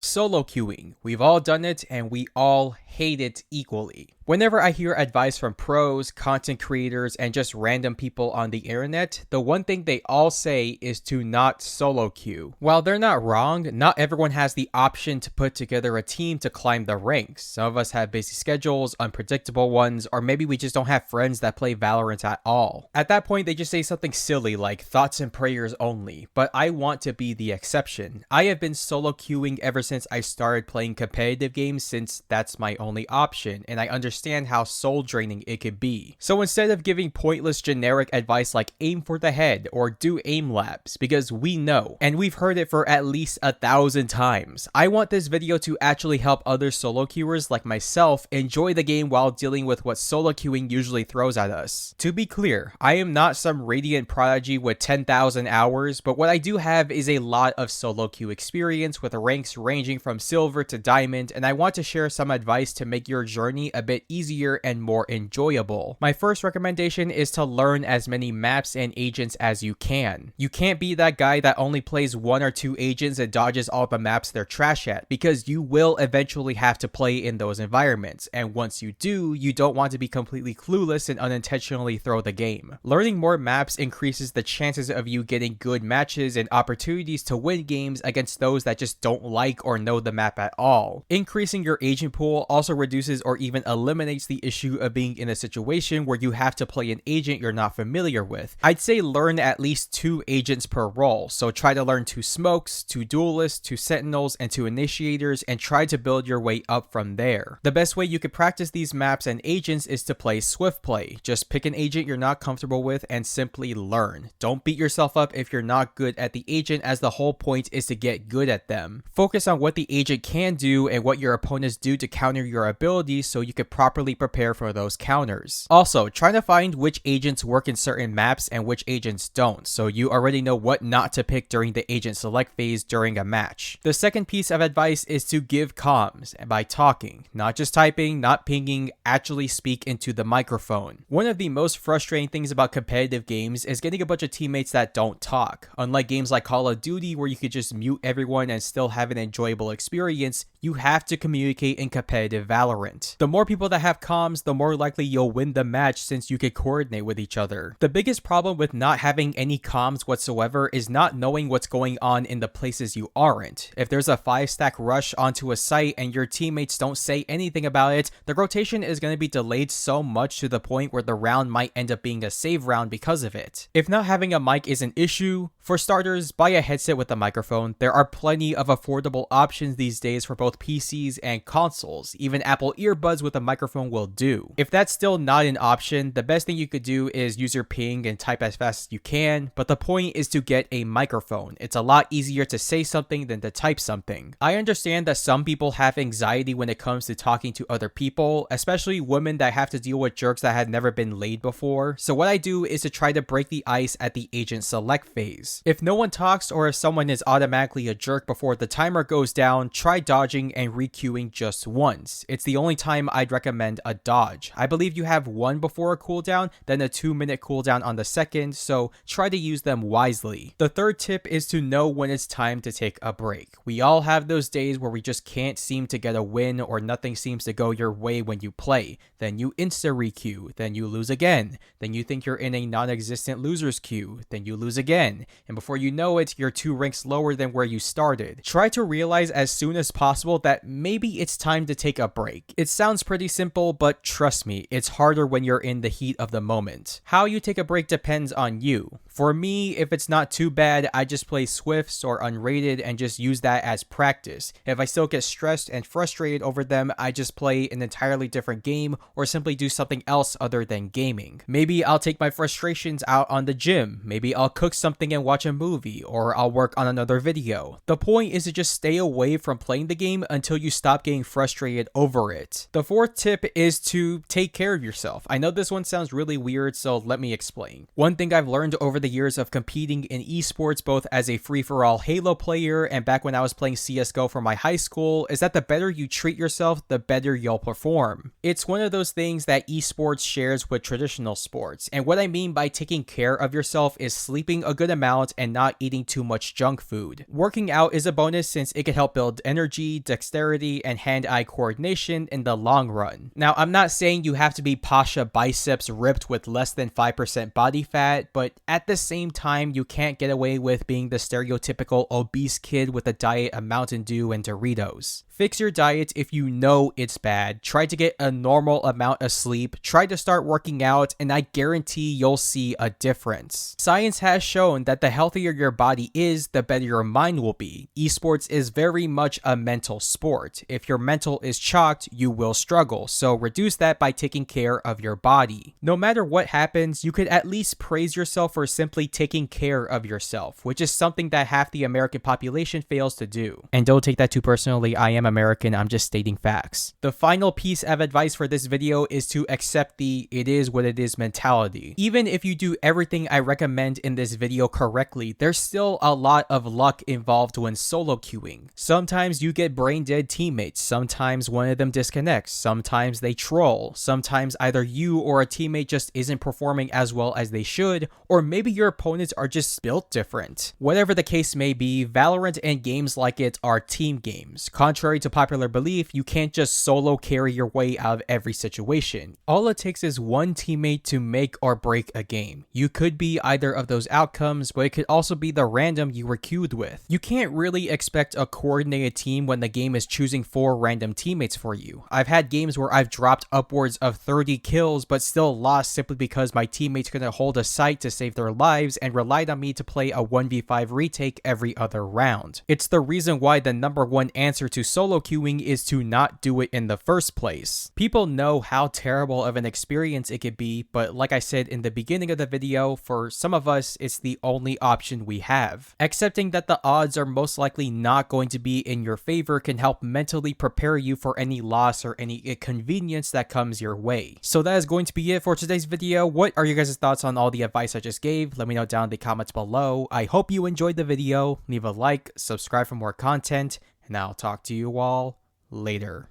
Solo queuing. We've all done it and we all hate it equally. Whenever I hear advice from pros, content creators, and just random people on the internet, the one thing they all say is to not solo queue. While they're not wrong, not everyone has the option to put together a team to climb the ranks. Some of us have busy schedules, unpredictable ones, or maybe we just don't have friends that play Valorant at all. At that point, they just say something silly like thoughts and prayers only, but I want to be the exception. I have been solo queuing ever since I started playing competitive games, since that's my only option, and I understand how soul draining it could be. So instead of giving pointless generic advice like aim for the head or do aim laps, because we know, and we've heard it for at least 1,000 times, I want this video to actually help other solo queuers like myself enjoy the game while dealing with what solo queuing usually throws at us. To be clear, I am not some radiant prodigy with 10,000 hours, but what I do have is a lot of solo queue experience with ranks ranging from silver to diamond, and I want to share some advice to make your journey a bit easier and more enjoyable. My first recommendation is to learn as many maps and agents as you can. You can't be that guy that only plays 1 or 2 agents and dodges all the maps they're trash at, because you will eventually have to play in those environments, and once you do, you don't want to be completely clueless and unintentionally throw the game. Learning more maps increases the chances of you getting good matches and opportunities to win games against those that just don't like or know the map at all. Increasing your agent pool also reduces or even eliminates the issue of being in a situation where you have to play an agent you're not familiar with. I'd say learn at least 2 agents per role, so try to learn 2 smokes, 2 duelists, 2 sentinels, and 2 initiators, and try to build your way up from there. The best way you could practice these maps and agents is to play swift play. Just pick an agent you're not comfortable with and simply learn. Don't beat yourself up if you're not good at the agent, as the whole point is to get good at them. Focus on what the agent can do and what your opponents do to counter your abilities so you could properly prepare for those counters. Also, try to find which agents work in certain maps and which agents don't, so you already know what not to pick during the agent select phase during a match. The second piece of advice is to give comms by talking, not just typing, not pinging, actually speak into the microphone. One of the most frustrating things about competitive games is getting a bunch of teammates that don't talk. Unlike games like Call of Duty where you could just mute everyone and still have an enjoyable experience, you have to communicate in competitive Valorant. The more people that have comms, the more likely you'll win the match, since you can coordinate with each other. The biggest problem with not having any comms whatsoever is not knowing what's going on in the places you aren't. If there's a 5-stack rush onto a site and your teammates don't say anything about it, the rotation is going to be delayed so much to the point where the round might end up being a save round because of it. If not having a mic is an issue, for starters, buy a headset with a microphone. There are plenty of affordable options these days for both PCs and consoles. Even Apple earbuds with a microphone will do. If that's still not an option, the best thing you could do is use your ping and type as fast as you can, but the point is to get a microphone. It's a lot easier to say something than to type something. I understand that some people have anxiety when it comes to talking to other people, especially women that have to deal with jerks that have never been laid before, so what I do is to try to break the ice at the agent select phase. If no one talks, or if someone is automatically a jerk before the timer goes down, try dodging and requeuing just once. It's the only time I'd recommend a dodge. I believe you have 1 before a cooldown, then a 2-minute cooldown on the second, so try to use them wisely. The third tip is to know when it's time to take a break. We all have those days where we just can't seem to get a win, or nothing seems to go your way when you play. Then you insta-requeue, then you lose again, then you think you're in a non-existent loser's queue, then you lose again, and before you know it, you're 2 ranks lower than where you started. Try to realize as soon as possible that maybe it's time to take a break. It sounds pretty simple, but trust me, it's harder when you're in the heat of the moment. How you take a break depends on you. For me, if it's not too bad, I just play Swifts or unrated and just use that as practice. If I still get stressed and frustrated over them, I just play an entirely different game or simply do something else other than gaming. Maybe I'll take my frustrations out on the gym. Maybe I'll cook something and watch a movie, or I'll work on another video. The point is to just stay away from playing the game until you stop getting frustrated over it. The fourth tip is to take care of yourself. I know this one sounds really weird, so let me explain. One thing I've learned over the years of competing in esports, both as a free-for-all Halo player and back when I was playing CSGO for my high school, is that the better you treat yourself, the better you'll perform. It's one of those things that esports shares with traditional sports, and what I mean by taking care of yourself is sleeping a good amount and not eating too much junk food. Working out is a bonus since it can help build energy, dexterity, and hand-eye coordination in the long run. Now, I'm not saying you have to be Pasha biceps ripped with less than 5% body fat, but at the same time, you can't get away with being the stereotypical obese kid with a diet of Mountain Dew and Doritos. Fix your diet if you know it's bad, try to get a normal amount of sleep, try to start working out, and I guarantee you'll see a difference. Science has shown that the healthier your body is, the better your mind will be. Esports is very much a mental sport. If your mental is chalked, you will struggle, so reduce that by taking care of your body. No matter what happens, you could at least praise yourself for simply taking care of yourself, which is something that half the American population fails to do. And don't take that too personally, I am American, I'm just stating facts. The final piece of advice for this video is to accept the "it is what it is" mentality. Even if you do everything I recommend in this video correctly, there's still a lot of luck involved when solo queuing. Sometimes you get brain dead teammates, sometimes one of them disconnects, sometimes they troll, sometimes either you or a teammate just isn't performing as well as they should, or maybe your opponents are just built different. Whatever the case may be, Valorant and games like it are team games. Contrary to popular belief, you can't just solo carry your way out of every situation. All it takes is one teammate to make or break a game. You could be either of those outcomes, but it could also be the random you were queued with. You can't really expect a coordinated team when the game is choosing 4 random teammates for you. I've had games where I've dropped upwards of 30 kills but still lost simply because my teammates couldn't hold a site to save their lives and relied on me to play a 1v5 retake every other round. It's the reason why the #1 answer to solo queuing is to not do it in the first place. People know how terrible of an experience it could be, but like I said in the beginning of the video, for some of us, it's the only option we have. Accepting that the odds are most likely not going to be in your favor can help mentally prepare you for any loss or any inconvenience that comes your way. So that is going to be it for today's video. What are your guys' thoughts on all the advice I just gave? Let me know down in the comments below. I hope you enjoyed the video. Leave a like, subscribe for more content, and I'll talk to you all later.